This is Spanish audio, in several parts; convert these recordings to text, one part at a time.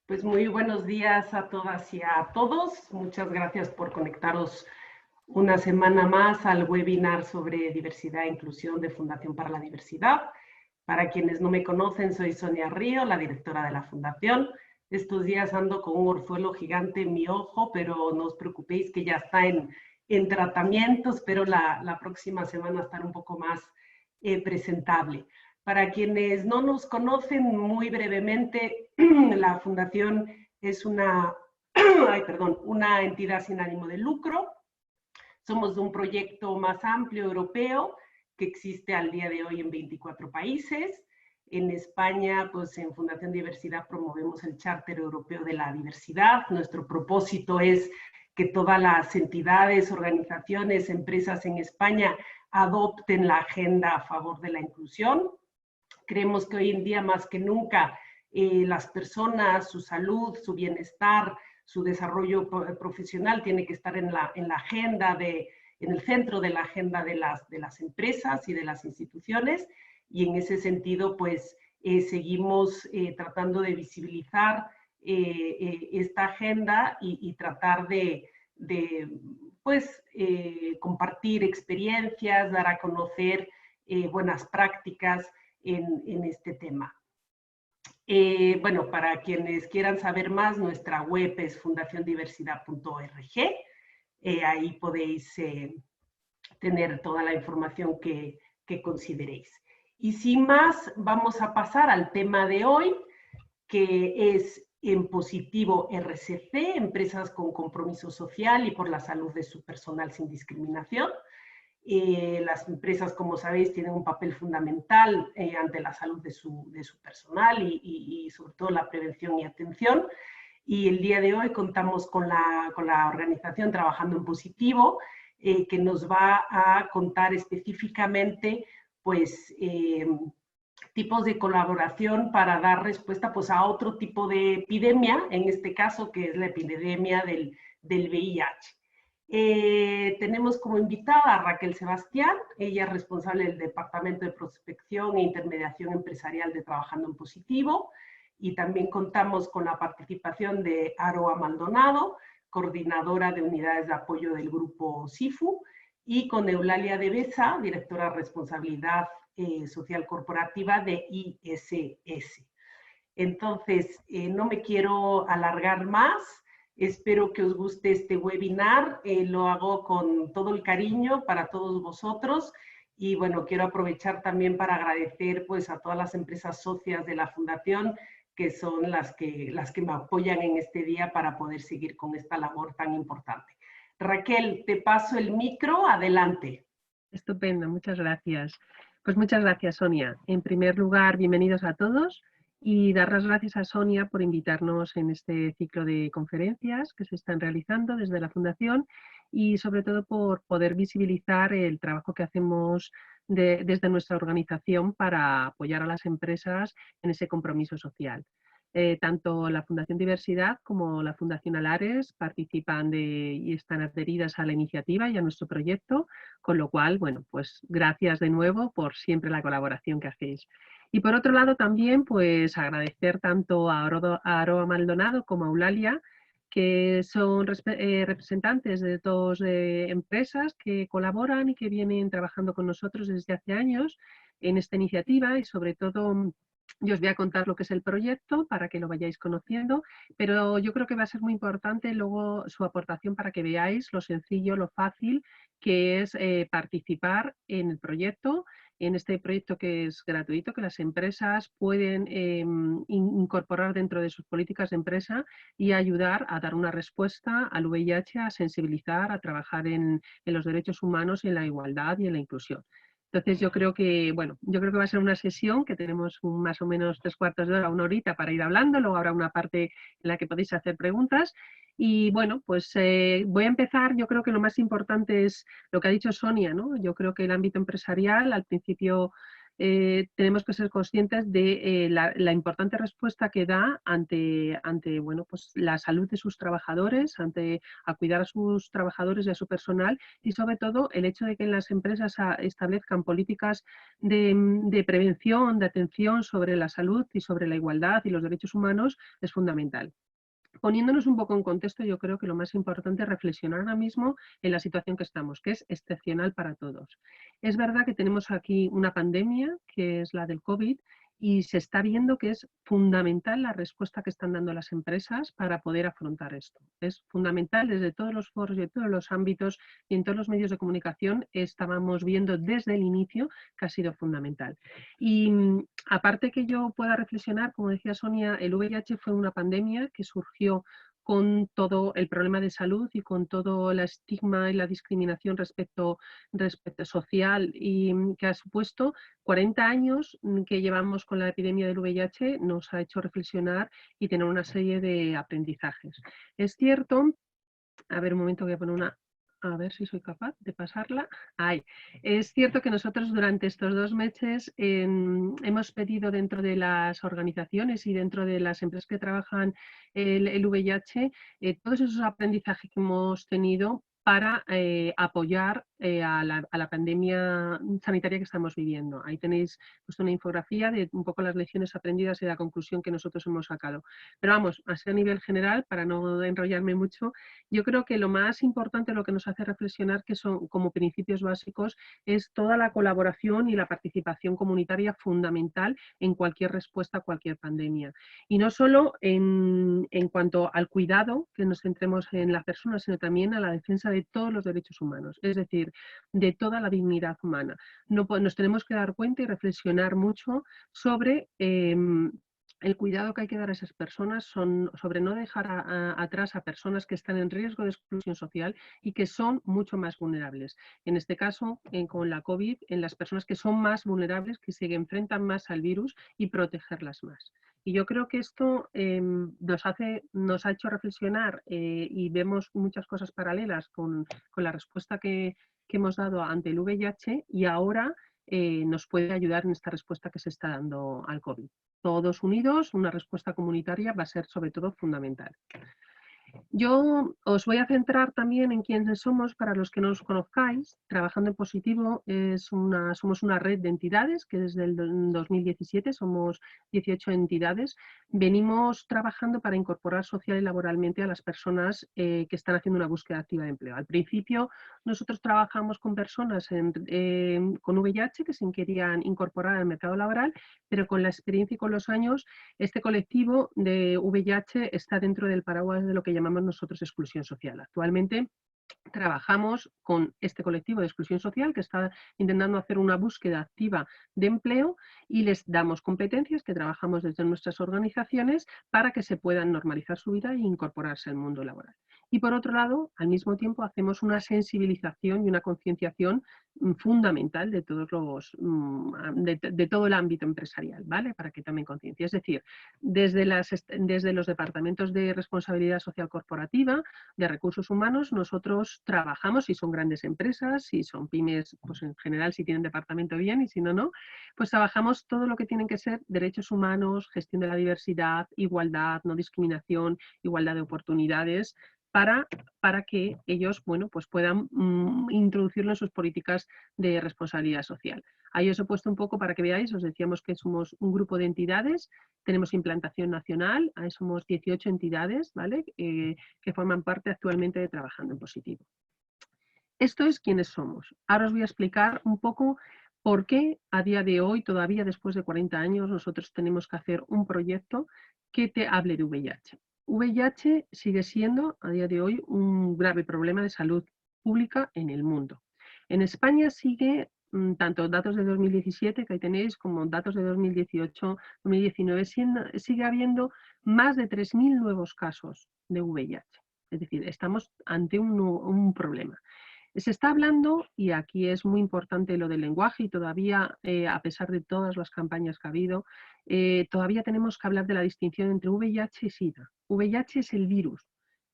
Pues muy buenos días a todas y a todos. Muchas gracias por conectaros una semana más al webinar sobre diversidad e inclusión de Fundación para la Diversidad. Para quienes no me conocen, soy Sonia Río, la directora de la Fundación. Estos días ando con un orzuelo gigante en mi ojo, pero no os preocupéis que ya está en tratamiento. Espero la próxima semana estar un poco más presentable. Para quienes no nos conocen, muy brevemente, la Fundación es una entidad sin ánimo de lucro. Somos de un proyecto más amplio europeo que existe al día de hoy en 24 países. En España, pues en Fundación Diversidad promovemos el Charter Europeo de la Diversidad. Nuestro propósito es que todas las entidades, organizaciones, empresas en España adopten la agenda a favor de la inclusión. Creemos que hoy en día más que nunca las personas, su salud, su bienestar, su desarrollo profesional tiene que estar en la agenda, en el centro de la agenda de las empresas y de las instituciones, y en ese sentido pues seguimos tratando de visibilizar esta agenda y tratar de pues compartir experiencias, dar a conocer buenas prácticas en este tema. Bueno, para quienes quieran saber más, nuestra web es fundaciondiversidad.org. Ahí podéis tener toda la información que consideréis. Y sin más, vamos a pasar al tema de hoy, que es en positivo RCC, Empresas con Compromiso Social y por la Salud de su Personal sin Discriminación. Las empresas, como sabéis, tienen un papel fundamental ante la salud de su personal y sobre todo la prevención y atención. Y el día de hoy contamos con la organización Trabajando en Positivo, que nos va a contar específicamente pues, tipos de colaboración para dar respuesta pues, a otro tipo de epidemia, en este caso que es la epidemia del VIH. Tenemos como invitada a Raquel Sebastián. Ella es responsable del Departamento de Prospección e Intermediación Empresarial de Trabajando en Positivo, y también contamos con la participación de Aroa Maldonado, coordinadora de unidades de apoyo del grupo SIFU, y con Eulalia de Besa, directora de Responsabilidad Social Corporativa de ISS. Entonces, no me quiero alargar más. Espero que os guste este webinar. Lo hago con todo el cariño para todos vosotros. Y bueno, quiero aprovechar también para agradecer pues, a todas las empresas socias de la Fundación, que son las que me apoyan en este día para poder seguir con esta labor tan importante. Raquel, te paso el micro. Adelante. Estupendo, muchas gracias. Pues muchas gracias, Sonia. En primer lugar, bienvenidos a todos y dar las gracias a Sonia por invitarnos en este ciclo de conferencias que se están realizando desde la Fundación y sobre todo por poder visibilizar el trabajo que hacemos desde nuestra organización para apoyar a las empresas en ese compromiso social. Tanto la Fundación Diversidad como la Fundación Alares participan y están adheridas a la iniciativa y a nuestro proyecto, con lo cual, bueno, pues gracias de nuevo por siempre la colaboración que hacéis. Y por otro lado también, pues agradecer tanto a Aroa Maldonado como a Eulalia, que son representantes de dos empresas que colaboran y que vienen trabajando con nosotros desde hace años en esta iniciativa, y sobre todo yo os voy a contar lo que es el proyecto para que lo vayáis conociendo, pero yo creo que va a ser muy importante luego su aportación para que veáis lo sencillo, lo fácil que es participar en el proyecto, en este proyecto que es gratuito, que las empresas pueden incorporar dentro de sus políticas de empresa y ayudar a dar una respuesta al VIH, a sensibilizar, a trabajar en los derechos humanos, en la igualdad y en la inclusión. Entonces yo creo que, bueno, va a ser una sesión que tenemos más o menos 3/4 de hora, una horita para ir hablando, luego habrá una parte en la que podéis hacer preguntas. Y bueno, pues voy a empezar. Yo creo que lo más importante es lo que ha dicho Sonia, ¿no? Yo creo que el ámbito empresarial al principio tenemos que ser conscientes de la importante respuesta que da ante bueno, pues la salud de sus trabajadores, a cuidar a sus trabajadores y a su personal, y sobre todo el hecho de que en las empresas establezcan políticas de prevención, de atención sobre la salud y sobre la igualdad y los derechos humanos es fundamental. Poniéndonos un poco en contexto, yo creo que lo más importante es reflexionar ahora mismo en la situación que estamos, que es excepcional para todos. Es verdad que tenemos aquí una pandemia, que es la del COVID, y se está viendo que es fundamental la respuesta que están dando las empresas para poder afrontar esto. Es fundamental desde todos los foros y de todos los ámbitos y en todos los medios de comunicación estábamos viendo desde el inicio que ha sido fundamental. Y aparte que yo pueda reflexionar, como decía Sonia, el VIH fue una pandemia que surgió con todo el problema de salud y con todo el estigma y la discriminación respecto social y que ha supuesto 40 años que llevamos con la epidemia del VIH, nos ha hecho reflexionar y tener una serie de aprendizajes. Es cierto, a ver un momento, voy a poner a ver si soy capaz de pasarla. Ahí. Es cierto que nosotros durante estos 2 meses hemos pedido dentro de las organizaciones y dentro de las empresas que trabajan el VIH, todos esos aprendizajes que hemos tenido para apoyar a la pandemia sanitaria que estamos viviendo. Ahí tenéis puesto una infografía de un poco las lecciones aprendidas y la conclusión que nosotros hemos sacado. Pero vamos, así a nivel general, para no enrollarme mucho, yo creo que lo más importante, lo que nos hace reflexionar, que son como principios básicos, es toda la colaboración y la participación comunitaria fundamental en cualquier respuesta a cualquier pandemia. Y no solo en cuanto al cuidado, que nos centremos en la persona, sino también a la defensa de todos los derechos humanos, es decir, de toda la dignidad humana. Nos tenemos que dar cuenta y reflexionar mucho sobre el cuidado que hay que dar a esas personas, sobre no dejar atrás a personas que están en riesgo de exclusión social y que son mucho más vulnerables. En este caso, con la COVID, en las personas que son más vulnerables, que se enfrentan más al virus y protegerlas más. Y yo creo que esto nos ha hecho reflexionar y vemos muchas cosas paralelas con la respuesta que hemos dado ante el VIH y ahora nos puede ayudar en esta respuesta que se está dando al COVID. Todos unidos, una respuesta comunitaria va a ser sobre todo fundamental. Yo os voy a centrar también en quiénes somos para los que no os conozcáis. Trabajando en Positivo somos una red de entidades que desde el 2017 somos 18 entidades. Venimos trabajando para incorporar social y laboralmente a las personas que están haciendo una búsqueda activa de empleo. Al principio nosotros trabajamos con personas con VIH que se querían incorporar al mercado laboral, pero con la experiencia y con los años este colectivo de VIH está dentro del paraguas de lo que llamamos nosotros exclusión social. Actualmente trabajamos con este colectivo de exclusión social que está intentando hacer una búsqueda activa de empleo y les damos competencias que trabajamos desde nuestras organizaciones para que se puedan normalizar su vida e incorporarse al mundo laboral. Y por otro lado, al mismo tiempo hacemos una sensibilización y una concienciación fundamental de todo el ámbito empresarial, ¿vale? Para que tomen conciencia. Es decir, desde los departamentos de responsabilidad social corporativa, de recursos humanos, nosotros trabajamos, si son grandes empresas, si son pymes, pues en general si tienen departamento bien y si no, no, pues trabajamos todo lo que tienen que ser derechos humanos, gestión de la diversidad, igualdad, no discriminación, igualdad de oportunidades, para que ellos, bueno, pues puedan introducirlo en sus políticas de responsabilidad social. Ahí os he puesto un poco para que veáis, os decíamos que somos un grupo de entidades, tenemos implantación nacional, ahí somos 18 entidades, ¿vale? Que forman parte actualmente de Trabajando en Positivo. Esto es quiénes somos. Ahora os voy a explicar un poco por qué a día de hoy, todavía después de 40 años, nosotros tenemos que hacer un proyecto que te hable de VIH. VIH sigue siendo a día de hoy un grave problema de salud pública en el mundo. En España sigue tanto datos de 2017 que ahí tenéis como datos de 2018, 2019, sigue habiendo más de 3.000 nuevos casos de VIH. Es decir, estamos ante un problema. Se está hablando, y aquí es muy importante lo del lenguaje, y todavía, a pesar de todas las campañas que ha habido, todavía tenemos que hablar de la distinción entre VIH y SIDA. VIH es el virus,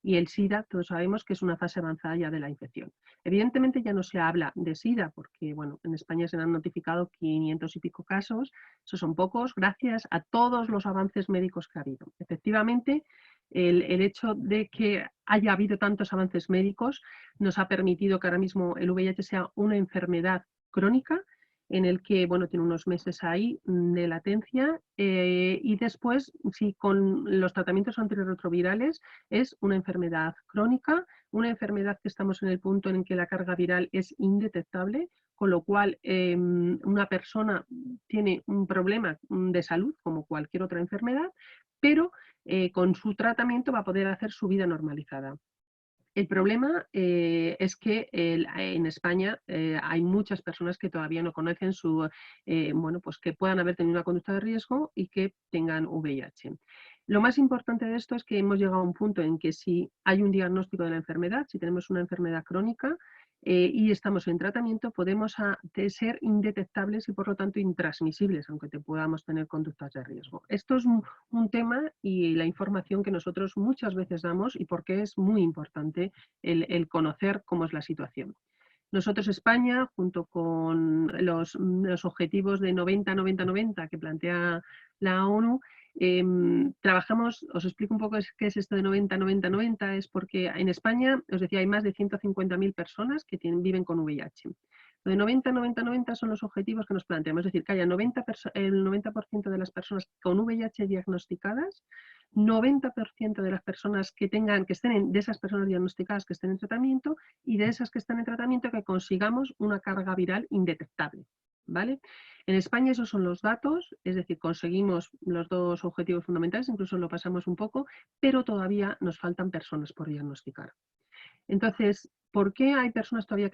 y el SIDA, todos sabemos que es una fase avanzada ya de la infección. Evidentemente ya no se habla de SIDA porque, bueno, en España se han notificado 500 y pico casos, esos son pocos, gracias a todos los avances médicos que ha habido. Efectivamente, el hecho de que haya habido tantos avances médicos nos ha permitido que ahora mismo el VIH sea una enfermedad crónica en el que, bueno, tiene unos meses ahí de latencia y después, sí, con los tratamientos antirretrovirales es una enfermedad crónica, una enfermedad que estamos en el punto en que la carga viral es indetectable, con lo cual una persona tiene un problema de salud como cualquier otra enfermedad, pero con su tratamiento va a poder hacer su vida normalizada. El problema es que en España hay muchas personas que todavía no conocen bueno, pues que puedan haber tenido una conducta de riesgo y que tengan VIH. Lo más importante de esto es que hemos llegado a un punto en que si hay un diagnóstico de la enfermedad, si tenemos una enfermedad crónica y estamos en tratamiento, podemos ser indetectables y por lo tanto intransmisibles, aunque podamos tener conductas de riesgo. Esto es un tema y la información que nosotros muchas veces damos y porque es muy importante el conocer cómo es la situación. Nosotros, España, junto con los objetivos de 90-90-90 que plantea la ONU, trabajamos, os explico un poco qué es esto de 90-90-90, es porque en España, os decía, hay más de 150.000 personas que viven con VIH. Lo de 90-90-90 son los objetivos que nos planteamos, es decir, que haya el 90% de las personas con VIH diagnosticadas, 90% de las personas que estén de esas personas diagnosticadas que estén en tratamiento y de esas que están en tratamiento que consigamos una carga viral indetectable, ¿vale? En España esos son los datos, es decir, conseguimos los dos objetivos fundamentales, incluso lo pasamos un poco, pero todavía nos faltan personas por diagnosticar. Entonces, ¿por qué hay personas todavía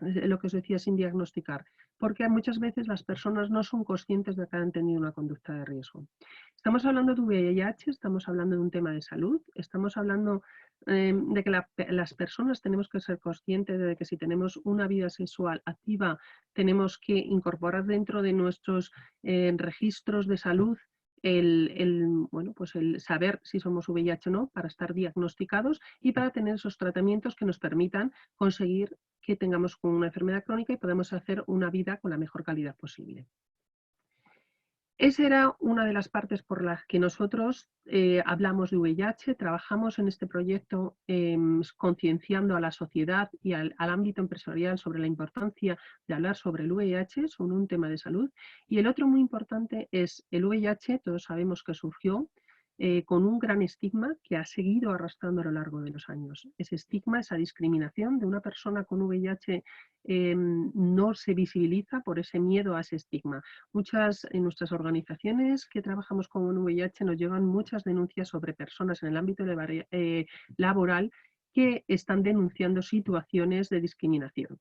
lo que os decía, sin diagnosticar? Porque muchas veces las personas no son conscientes de que han tenido una conducta de riesgo. Estamos hablando de VIH, estamos hablando de un tema de salud, estamos hablando de que las personas tenemos que ser conscientes de que si tenemos una vida sexual activa, tenemos que incorporar dentro de nuestros registros de salud bueno, pues el saber si somos VIH o no para estar diagnosticados y para tener esos tratamientos que nos permitan conseguir que tengamos una enfermedad crónica y podamos hacer una vida con la mejor calidad posible. Esa era una de las partes por las que nosotros hablamos de VIH, trabajamos en este proyecto concienciando a la sociedad y al ámbito empresarial sobre la importancia de hablar sobre el VIH, sobre un tema de salud. Y el otro muy importante es el VIH, todos sabemos que surgió con un gran estigma que ha seguido arrastrando a lo largo de los años. Ese estigma, esa discriminación de una persona con VIH no se visibiliza por ese miedo a ese estigma. En nuestras organizaciones que trabajamos con VIH nos llegan muchas denuncias sobre personas en el ámbito laboral que están denunciando situaciones de discriminación.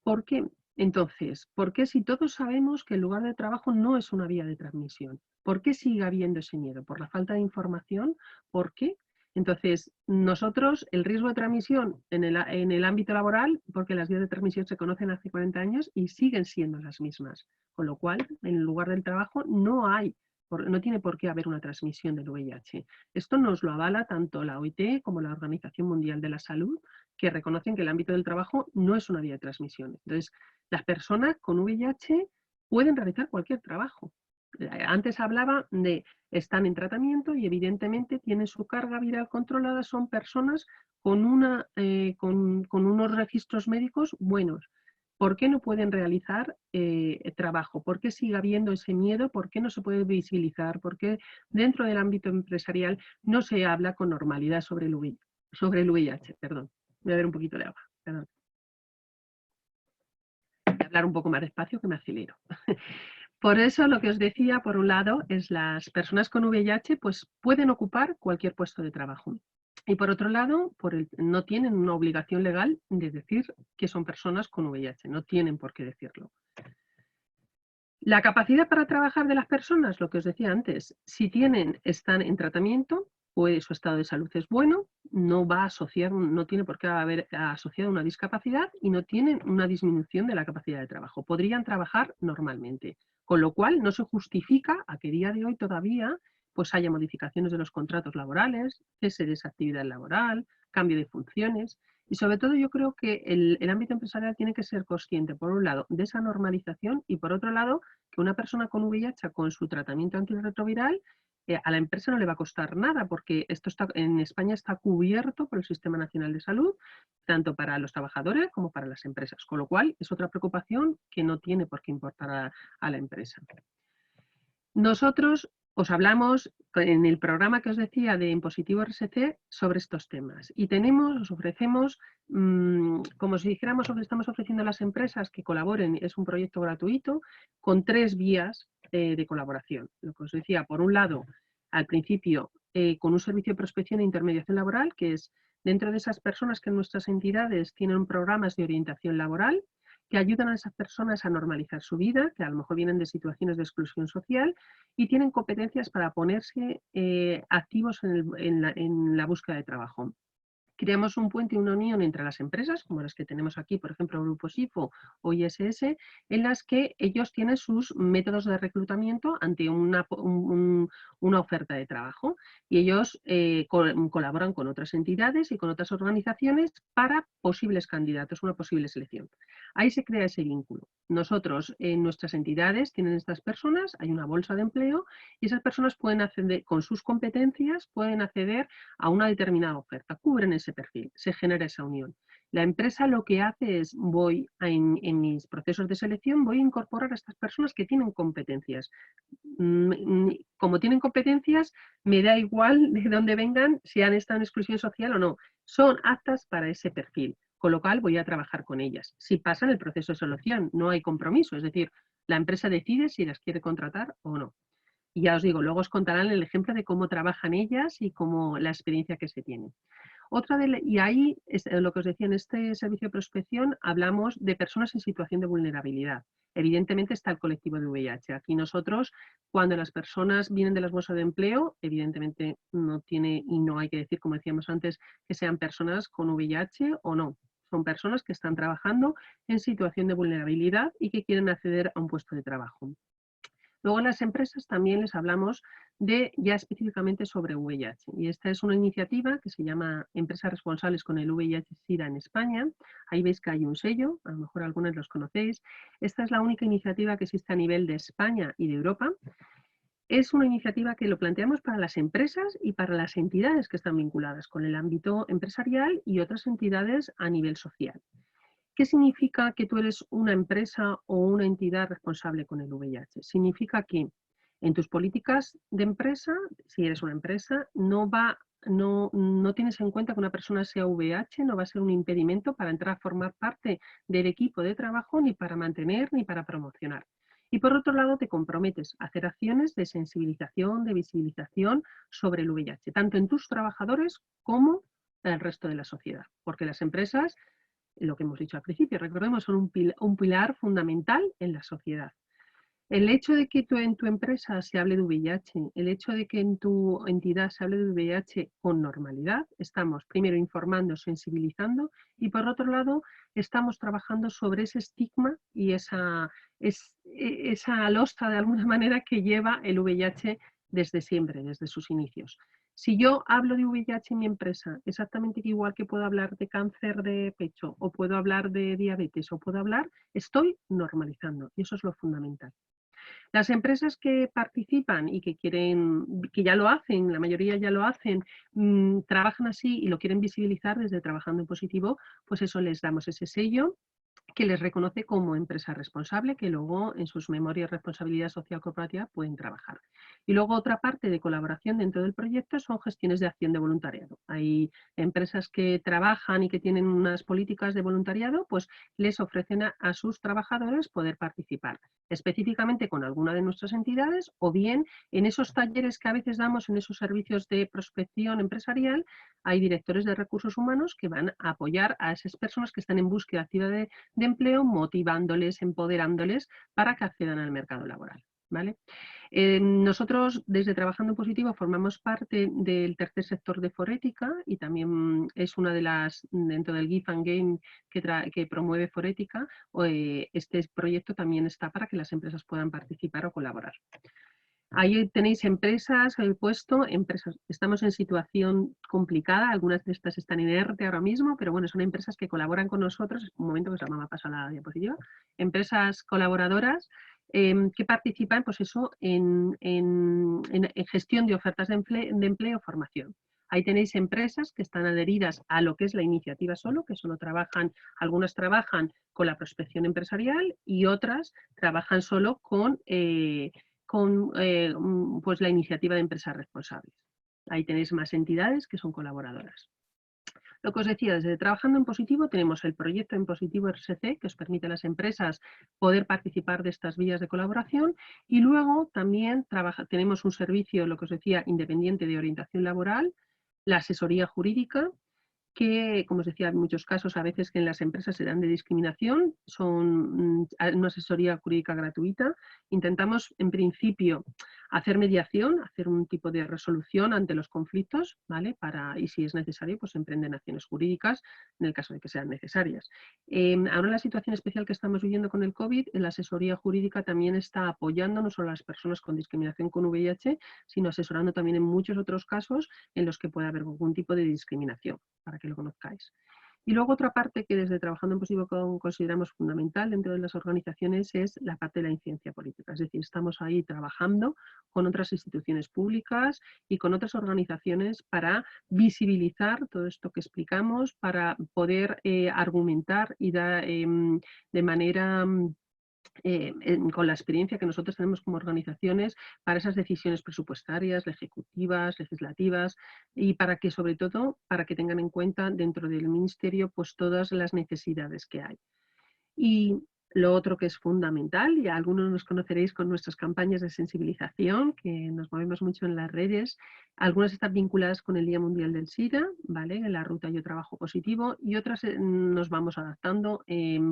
¿Por qué? Entonces, ¿por qué si todos sabemos que el lugar de trabajo no es una vía de transmisión? ¿Por qué sigue habiendo ese miedo? ¿Por la falta de información? ¿Por qué? Entonces, nosotros, el riesgo de transmisión en el ámbito laboral, porque las vías de transmisión se conocen hace 40 años y siguen siendo las mismas. Con lo cual, en el lugar del trabajo no tiene por qué haber una transmisión del VIH. Esto nos lo avala tanto la OIT como la Organización Mundial de la Salud, que reconocen que el ámbito del trabajo no es una vía de transmisión. Entonces, las personas con VIH pueden realizar cualquier trabajo. Antes hablaba de están en tratamiento y evidentemente tienen su carga viral controlada, son personas con unos registros médicos buenos. ¿Por qué no pueden realizar trabajo? ¿Por qué sigue habiendo ese miedo? ¿Por qué no se puede visibilizar? ¿Por qué dentro del ámbito empresarial no se habla con normalidad sobre el VIH? Perdón, voy a beber un poquito de agua. Perdón. Voy a hablar un poco más despacio que me acelero. Por eso lo que os decía, por un lado, es las personas con VIH pues, pueden ocupar cualquier puesto de trabajo. Y por otro lado, no tienen una obligación legal de decir que son personas con VIH, no tienen por qué decirlo. La capacidad para trabajar de las personas, lo que os decía antes, si están en tratamiento, pues su estado de salud es bueno, no tiene por qué haber asociado una discapacidad y no tienen una disminución de la capacidad de trabajo. Podrían trabajar normalmente, con lo cual no se justifica a que día de hoy todavía pues haya modificaciones de los contratos laborales, cese de esa actividad laboral, cambio de funciones. Y sobre todo yo creo que el ámbito empresarial tiene que ser consciente, por un lado, de esa normalización y por otro lado, que una persona con VIH con su tratamiento antirretroviral a la empresa no le va a costar nada porque esto en España está cubierto por el Sistema Nacional de Salud, tanto para los trabajadores como para las empresas, con lo cual es otra preocupación que no tiene por qué importar a la empresa. Nosotros os hablamos en el programa que os decía de Impositivo RSC sobre estos temas y os ofrecemos, como si dijéramos, estamos ofreciendo a las empresas que colaboren, es un proyecto gratuito con 3 vías de colaboración. Lo que os decía, por un lado, al principio, con un servicio de prospección e intermediación laboral, que es dentro de esas personas que en nuestras entidades tienen programas de orientación laboral, que ayudan a esas personas a normalizar su vida, que a lo mejor vienen de situaciones de exclusión social y tienen competencias para ponerse activos en la búsqueda de trabajo. Creamos un puente y una unión entre las empresas, como las que tenemos aquí, por ejemplo, Grupo SIFO o ISS, en las que ellos tienen sus métodos de reclutamiento ante una oferta de trabajo. Y ellos colaboran con otras entidades y con otras organizaciones para posibles candidatos, una posible selección. Ahí se crea ese vínculo. Nosotros, en nuestras entidades, tienen estas personas, hay una bolsa de empleo y esas personas pueden acceder, con sus competencias, pueden acceder a una determinada oferta, cubren ese perfil, se genera esa unión. La empresa lo que hace es, en mis procesos de selección, voy a incorporar a estas personas que tienen competencias. Como tienen competencias, me da igual de dónde vengan, si han estado en exclusión social o no, son aptas para ese perfil, con lo cual voy a trabajar con ellas. Si pasan el proceso de selección, no hay compromiso, es decir, la empresa decide si las quiere contratar o no. Y ya os digo, luego os contarán el ejemplo de cómo trabajan ellas y cómo la experiencia que se tiene. Y ahí, es lo que os decía, en este servicio de prospección hablamos de personas en situación de vulnerabilidad. Evidentemente está el colectivo de VIH. Aquí nosotros, cuando las personas vienen de las bolsas de empleo, evidentemente no tiene, y no hay que decir, como decíamos antes, que sean personas con VIH o no. Son personas que están trabajando en situación de vulnerabilidad y que quieren acceder a un puesto de trabajo. Luego en las empresas también les hablamos de ya específicamente sobre VIH. Y esta es una iniciativa que se llama Empresas Responsables con el VIH-Sida en España. Ahí veis que hay un sello, a lo mejor algunos los conocéis. Esta es la única iniciativa que existe a nivel de España y de Europa. Es una iniciativa que lo planteamos para las empresas y para las entidades que están vinculadas con el ámbito empresarial y otras entidades a nivel social. ¿Qué significa que tú eres una empresa o una entidad responsable con el VIH? Significa que en tus políticas de empresa, si eres una empresa, no tienes en cuenta que una persona sea VIH, no va a ser un impedimento para entrar a formar parte del equipo de trabajo, ni para mantener, ni para promocionar. Y por otro lado, te comprometes a hacer acciones de sensibilización, de visibilización sobre el VIH, tanto en tus trabajadores como en el resto de la sociedad. Porque las empresas, lo que hemos dicho al principio, recordemos, son un pilar fundamental en la sociedad. El hecho de que en tu empresa se hable de VIH, el hecho de que en tu entidad se hable de VIH con normalidad, estamos primero informando, sensibilizando y por otro lado estamos trabajando sobre ese estigma y esa losa de alguna manera que lleva el VIH desde siempre, desde sus inicios. Si yo hablo de VIH en mi empresa, exactamente igual que puedo hablar de cáncer de pecho o puedo hablar de diabetes o estoy normalizando y eso es lo fundamental. Las empresas que participan y que ya lo hacen, la mayoría ya lo hacen, trabajan así y lo quieren visibilizar desde Trabajando en Positivo, pues eso les damos ese sello que les reconoce como empresa responsable, que luego en sus memorias de responsabilidad social corporativa pueden trabajar. Y luego otra parte de colaboración dentro del proyecto son gestiones de acción de voluntariado. Hay empresas que trabajan y que tienen unas políticas de voluntariado, pues les ofrecen a sus trabajadores poder participar específicamente con alguna de nuestras entidades o bien en esos talleres que a veces damos en esos servicios de prospección empresarial, hay directores de recursos humanos que van a apoyar a esas personas que están en búsqueda activa de empleo, motivándoles, empoderándoles para que accedan al mercado laboral. ¿Vale? Nosotros, desde Trabajando en Positivo, formamos parte del tercer sector de Forética y también es una de las, dentro del Give and Game que promueve Forética, este proyecto también está para que las empresas puedan participar o colaborar. Ahí tenéis empresas, he puesto empresas, estamos en situación complicada, algunas de estas están en ERTE ahora mismo, pero bueno, son empresas que colaboran con nosotros, un momento que se me ha pasado la diapositiva, empresas colaboradoras que participan pues eso, en gestión de ofertas de empleo o formación. Ahí tenéis empresas que están adheridas a lo que es la iniciativa solo, que solo trabajan, algunas trabajan con la prospección empresarial y otras trabajan solo con pues la iniciativa de empresas responsables. Ahí tenéis más entidades que son colaboradoras. Lo que os decía, desde Trabajando en Positivo tenemos el proyecto en Positivo RSC, que os permite a las empresas poder participar de estas vías de colaboración, y luego también tenemos un servicio, lo que os decía, independiente de orientación laboral, la asesoría jurídica, que, como os decía, en muchos casos a veces que en las empresas se dan de discriminación, son una asesoría jurídica gratuita. Intentamos, en principio, hacer mediación, hacer un tipo de resolución ante los conflictos, ¿vale? Y si es necesario, pues emprenden acciones jurídicas en el caso de que sean necesarias. Ahora en la situación especial que estamos viviendo con el COVID, la asesoría jurídica también está apoyando no solo a las personas con discriminación con VIH, sino asesorando también en muchos otros casos en los que puede haber algún tipo de discriminación, para que lo conozcáis. Y luego otra parte que desde Trabajando en Positivo consideramos fundamental dentro de las organizaciones es la parte de la incidencia política. Es decir, estamos ahí trabajando con otras instituciones públicas y con otras organizaciones para visibilizar todo esto que explicamos, para poder argumentar y dar de manera con la experiencia que nosotros tenemos como organizaciones para esas decisiones presupuestarias, ejecutivas, legislativas, y para que, sobre todo, para que tengan en cuenta dentro del Ministerio pues todas las necesidades que hay. Y lo otro que es fundamental, y algunos nos conoceréis con nuestras campañas de sensibilización, que nos movemos mucho en las redes, algunas están vinculadas con el Día Mundial del SIDA, ¿vale? En la ruta Yo Trabajo Positivo, y otras nos vamos adaptando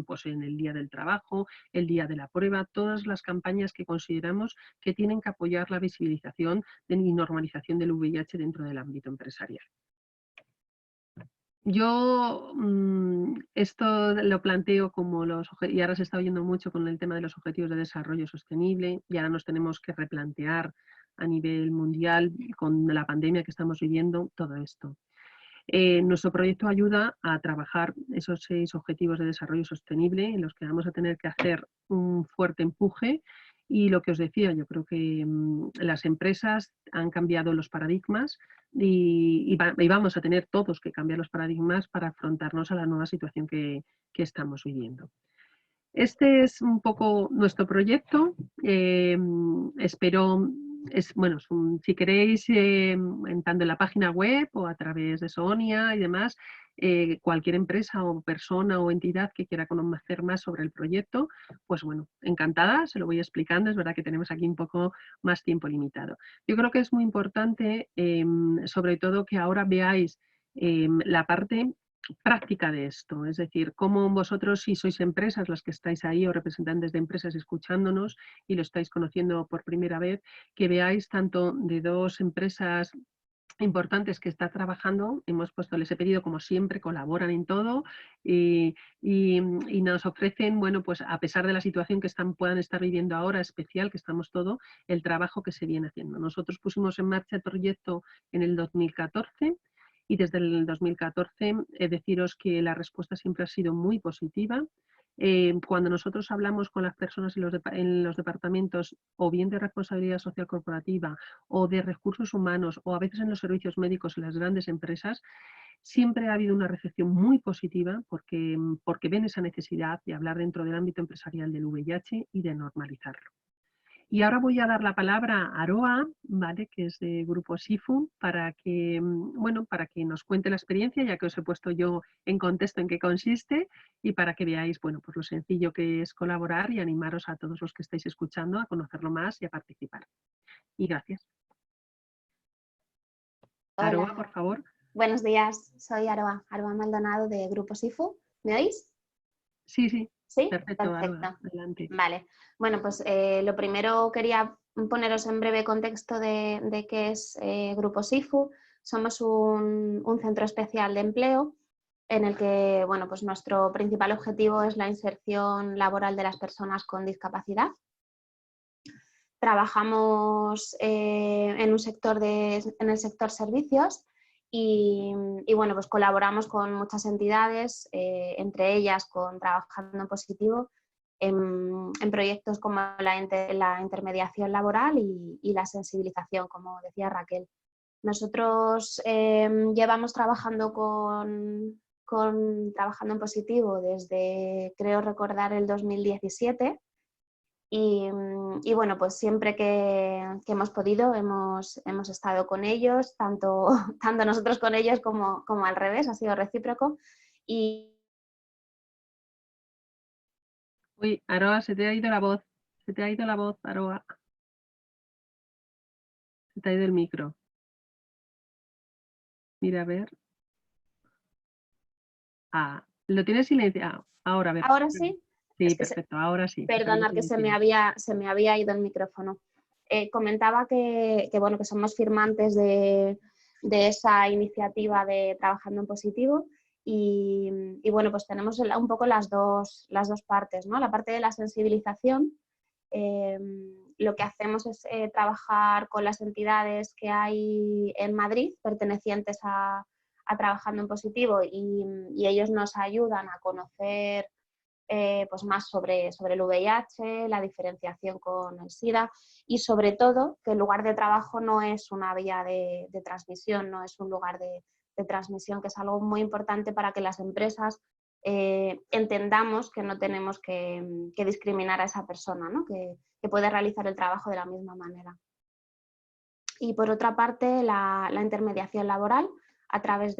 pues en el Día del Trabajo, el Día de la Prueba, todas las campañas que consideramos que tienen que apoyar la visibilización y normalización del VIH dentro del ámbito empresarial. Yo esto lo planteo como y ahora se está oyendo mucho con el tema de los objetivos de desarrollo sostenible, y ahora nos tenemos que replantear a nivel mundial con la pandemia que estamos viviendo todo esto. Nuestro proyecto ayuda a trabajar esos 6 objetivos de desarrollo sostenible en los que vamos a tener que hacer un fuerte empuje. Y lo que os decía, yo creo que las empresas han cambiado los paradigmas y vamos a tener todos que cambiar los paradigmas para afrontarnos a la nueva situación que estamos viviendo. Este es un poco nuestro proyecto. Espero, si queréis, entrando en la página web o a través de Sonia y demás, cualquier empresa o persona o entidad que quiera conocer más sobre el proyecto, pues bueno, encantada, se lo voy explicando. Es verdad que tenemos aquí un poco más tiempo limitado. Yo creo que es muy importante, sobre todo, que ahora veáis la parte práctica de esto, es decir, cómo vosotros, si sois empresas las que estáis ahí o representantes de empresas escuchándonos y lo estáis conociendo por primera vez, que veáis tanto de 2 empresas importantes que está trabajando, les he pedido como siempre, colaboran en todo y nos ofrecen, bueno, pues a pesar de la situación que puedan estar viviendo ahora, especial, que estamos todo, el trabajo que se viene haciendo. Nosotros pusimos en marcha el proyecto en el 2014 y desde el 2014 deciros que la respuesta siempre ha sido muy positiva. Cuando nosotros hablamos con las personas en los departamentos o bien de responsabilidad social corporativa o de recursos humanos o a veces en los servicios médicos en las grandes empresas, siempre ha habido una recepción muy positiva porque ven esa necesidad de hablar dentro del ámbito empresarial del VIH y de normalizarlo. Y ahora voy a dar la palabra a Aroa, ¿vale? Que es de Grupo SIFU, para que, para que nos cuente la experiencia, ya que os he puesto yo en contexto en qué consiste, y para que veáis, bueno, pues lo sencillo que es colaborar y animaros a todos los que estáis escuchando a conocerlo más y a participar. Y gracias. Hola. Aroa, por favor. Buenos días, soy Aroa Maldonado de Grupo SIFU. ¿Me oís? Sí, sí. ¿Sí? Perfecto. Perfecto. Adelante. Vale. Bueno, pues lo primero quería poneros en breve contexto de qué es Grupo SIFU. Somos un centro especial de empleo en el que, bueno, pues nuestro principal objetivo es la inserción laboral de las personas con discapacidad. trabajamos en el sector servicios y bueno, pues colaboramos con muchas entidades, entre ellas con Trabajando en Positivo, en proyectos como la intermediación laboral y la sensibilización, como decía Raquel. Nosotros llevamos trabajando Trabajando en Positivo desde, creo recordar, el 2017 y bueno, pues siempre que hemos podido hemos estado con ellos, tanto nosotros con ellos como al revés, ha sido recíproco. Uy, Aroa, se te ha ido la voz. Se te ha ido la voz, Aroa. Se te ha ido el micro. Mira, a ver. Ah, lo tienes silenciado. Ahora, a ver. ¿Ahora sí? Sí, perfecto, ahora sí. Perdonad que se me había ido el micrófono. Comentaba que bueno, que somos firmantes de esa iniciativa de Trabajando en Positivo y bueno, pues tenemos un poco las dos partes, ¿no? La parte de la sensibilización, lo que hacemos es trabajar con las entidades que hay en Madrid pertenecientes a Trabajando en Positivo y ellos nos ayudan a conocer pues más sobre el VIH, la diferenciación con el SIDA y sobre todo que el lugar de trabajo no es una vía de transmisión, no es un lugar de transmisión, que es algo muy importante para que las empresas entendamos que no tenemos que discriminar a esa persona, ¿no? que puede realizar el trabajo de la misma manera. Y por otra parte, la intermediación laboral a través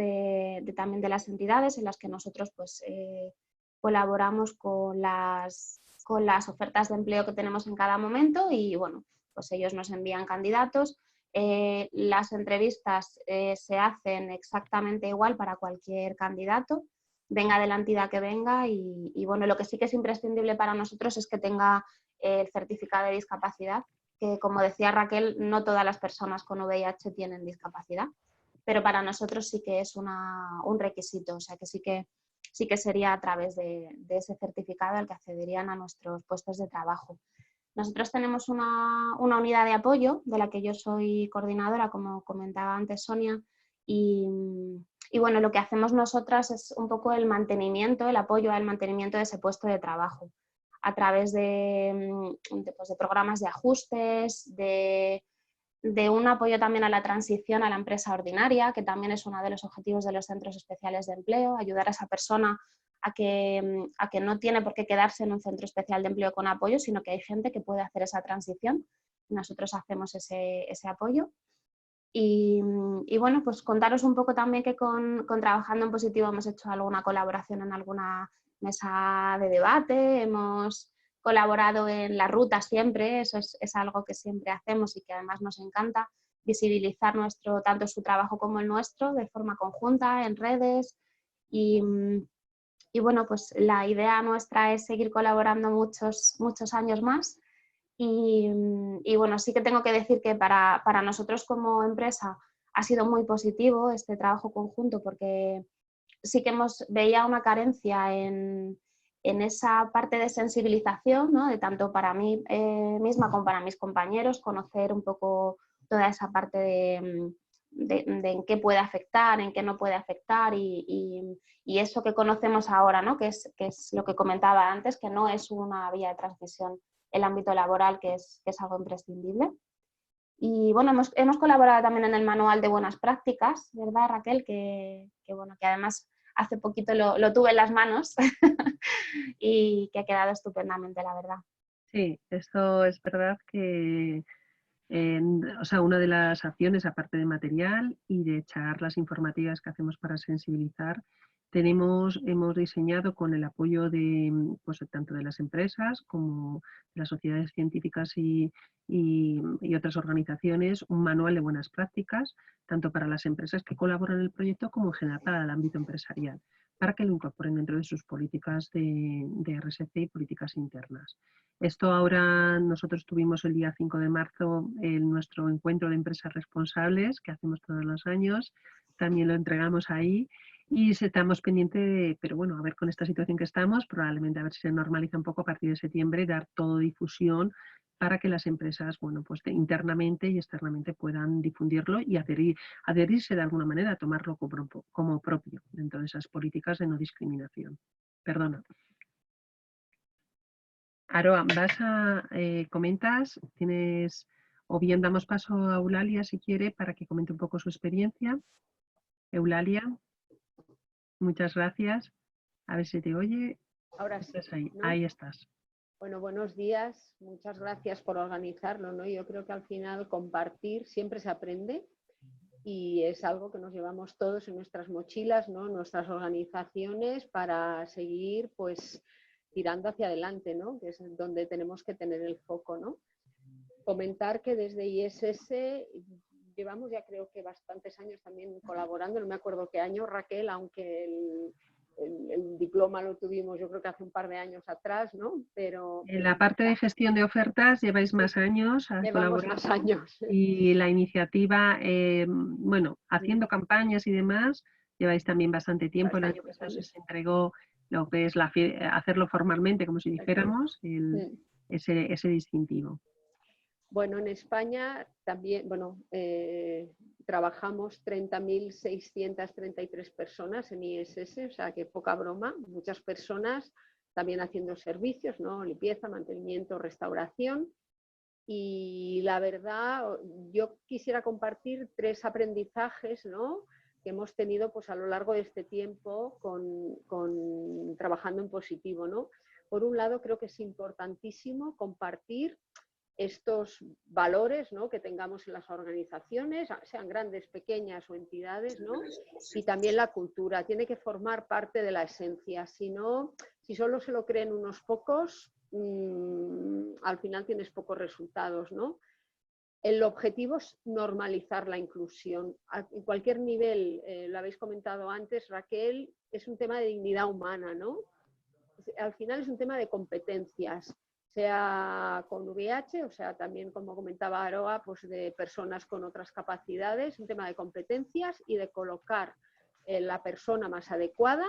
también de las entidades en las que nosotros pues, colaboramos con las ofertas de empleo que tenemos en cada momento y bueno, pues ellos nos envían candidatos. Las entrevistas se hacen exactamente igual para cualquier candidato, venga de la entidad que venga y bueno, lo que sí que es imprescindible para nosotros es que tenga el certificado de discapacidad, que como decía Raquel, no todas las personas con VIH tienen discapacidad, pero para nosotros sí que es un requisito, o sea que sí que sería a través de ese certificado al que accederían a nuestros puestos de trabajo. Nosotros tenemos una unidad de apoyo de la que yo soy coordinadora, como comentaba antes Sonia, y bueno, lo que hacemos nosotras es un poco el apoyo al mantenimiento de ese puesto de trabajo a través de programas de ajustes, de un apoyo también a la transición a la empresa ordinaria, que también es uno de los objetivos de los centros especiales de empleo, ayudar a esa persona a que no tiene por qué quedarse en un centro especial de empleo con apoyo, sino que hay gente que puede hacer esa transición. Nosotros hacemos ese apoyo. Y bueno, pues contaros un poco también que con Trabajando en Positivo hemos hecho alguna colaboración en alguna mesa de debate, hemos colaborado en la ruta siempre, eso es algo que siempre hacemos y que además nos encanta, visibilizar tanto su trabajo como el nuestro de forma conjunta en redes y bueno, pues la idea nuestra es seguir colaborando muchos años más y bueno, sí que tengo que decir que para nosotros como empresa ha sido muy positivo este trabajo conjunto porque sí que veía una carencia en esa parte de sensibilización, ¿no? De tanto para mí misma como para mis compañeros, conocer un poco toda esa parte de en qué puede afectar, en qué no puede afectar y eso que conocemos ahora, ¿no? que es lo que comentaba antes, que no es una vía de transmisión el ámbito laboral, que es algo imprescindible. Y bueno, hemos colaborado también en el manual de buenas prácticas, ¿verdad, Raquel? Que bueno, que además hace poquito lo tuve en las manos y que ha quedado estupendamente, la verdad. Sí, esto es verdad que o sea, una de las acciones, aparte de material y de charlas informativas que hacemos para sensibilizar, hemos diseñado con el apoyo de pues, tanto de las empresas como de las sociedades científicas y otras organizaciones un manual de buenas prácticas, tanto para las empresas que colaboran en el proyecto como en general para el ámbito empresarial, para que lo incorporen dentro de sus políticas de RSC y políticas internas. Esto ahora nosotros tuvimos el día 5 de marzo nuestro encuentro de empresas responsables que hacemos todos los años, también lo entregamos ahí y estamos pendientes de, pero bueno, a ver con esta situación que estamos, probablemente a ver si se normaliza un poco a partir de septiembre, dar todo difusión para que las empresas, bueno, pues internamente y externamente puedan difundirlo y adherirse de alguna manera, a tomarlo como propio dentro de esas políticas de no discriminación. Perdona. Aroa, comentas, tienes, o bien damos paso a Eulalia si quiere para que comente un poco su experiencia. Eulalia, muchas gracias. A ver si te oye. Ahora sí, Estás ahí. ¿no? Ahí estás. Bueno, buenos días. Muchas gracias por organizarlo, ¿no? Yo creo que al final compartir siempre se aprende y es algo que nos llevamos todos en nuestras mochilas, ¿no? Nuestras organizaciones para seguir, pues, tirando hacia adelante, ¿no? Que es donde tenemos que tener el foco, ¿no? Comentar que desde ISS llevamos ya creo que bastantes años también colaborando, no me acuerdo qué año, Raquel, aunque el diploma lo tuvimos yo creo que hace un par de años atrás, ¿no? Pero En la parte de gestión de ofertas lleváis más años llevamos más años. Y la iniciativa, bueno, haciendo campañas y demás, lleváis también bastante tiempo. El año pasado se entregó lo que es hacerlo formalmente, como si dijéramos, ese distintivo. Bueno, en España también, bueno, trabajamos 30.633 personas en ISS, o sea que poca broma, muchas personas también haciendo servicios, ¿no? Limpieza, mantenimiento, restauración. Y la verdad, yo quisiera compartir 3 aprendizajes, ¿no? Que hemos tenido pues, a lo largo de este tiempo trabajando en positivo, ¿no? Por un lado, creo que es importantísimo compartir estos valores, ¿no? Que tengamos en las organizaciones, sean grandes, pequeñas o entidades, ¿no? Y también la cultura, tiene que formar parte de la esencia, si solo se lo creen unos pocos, al final tienes pocos resultados, ¿no? El objetivo es normalizar la inclusión. En cualquier nivel, lo habéis comentado antes, Raquel, es un tema de dignidad humana, ¿no? Al final es un tema de competencias, sea con VIH, o sea, también como comentaba Aroa, pues de personas con otras capacidades, un tema de competencias y de colocar la persona más adecuada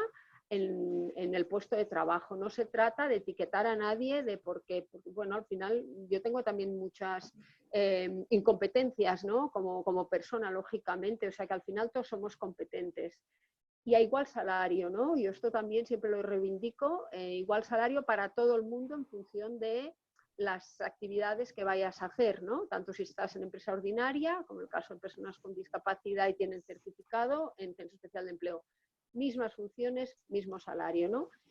en el puesto de trabajo. No se trata de etiquetar a nadie porque bueno, al final yo tengo también muchas incompetencias, ¿no? Como persona, lógicamente, o sea que al final todos somos competentes. Y a igual salario, ¿no? Yo esto también siempre lo reivindico, igual salario para todo el mundo en función de las actividades que vayas a hacer, ¿no? Tanto si estás en empresa ordinaria, como el caso de personas con discapacidad y tienen certificado, en Centro Especial de Empleo. Mismas funciones, mismo salario, ¿no?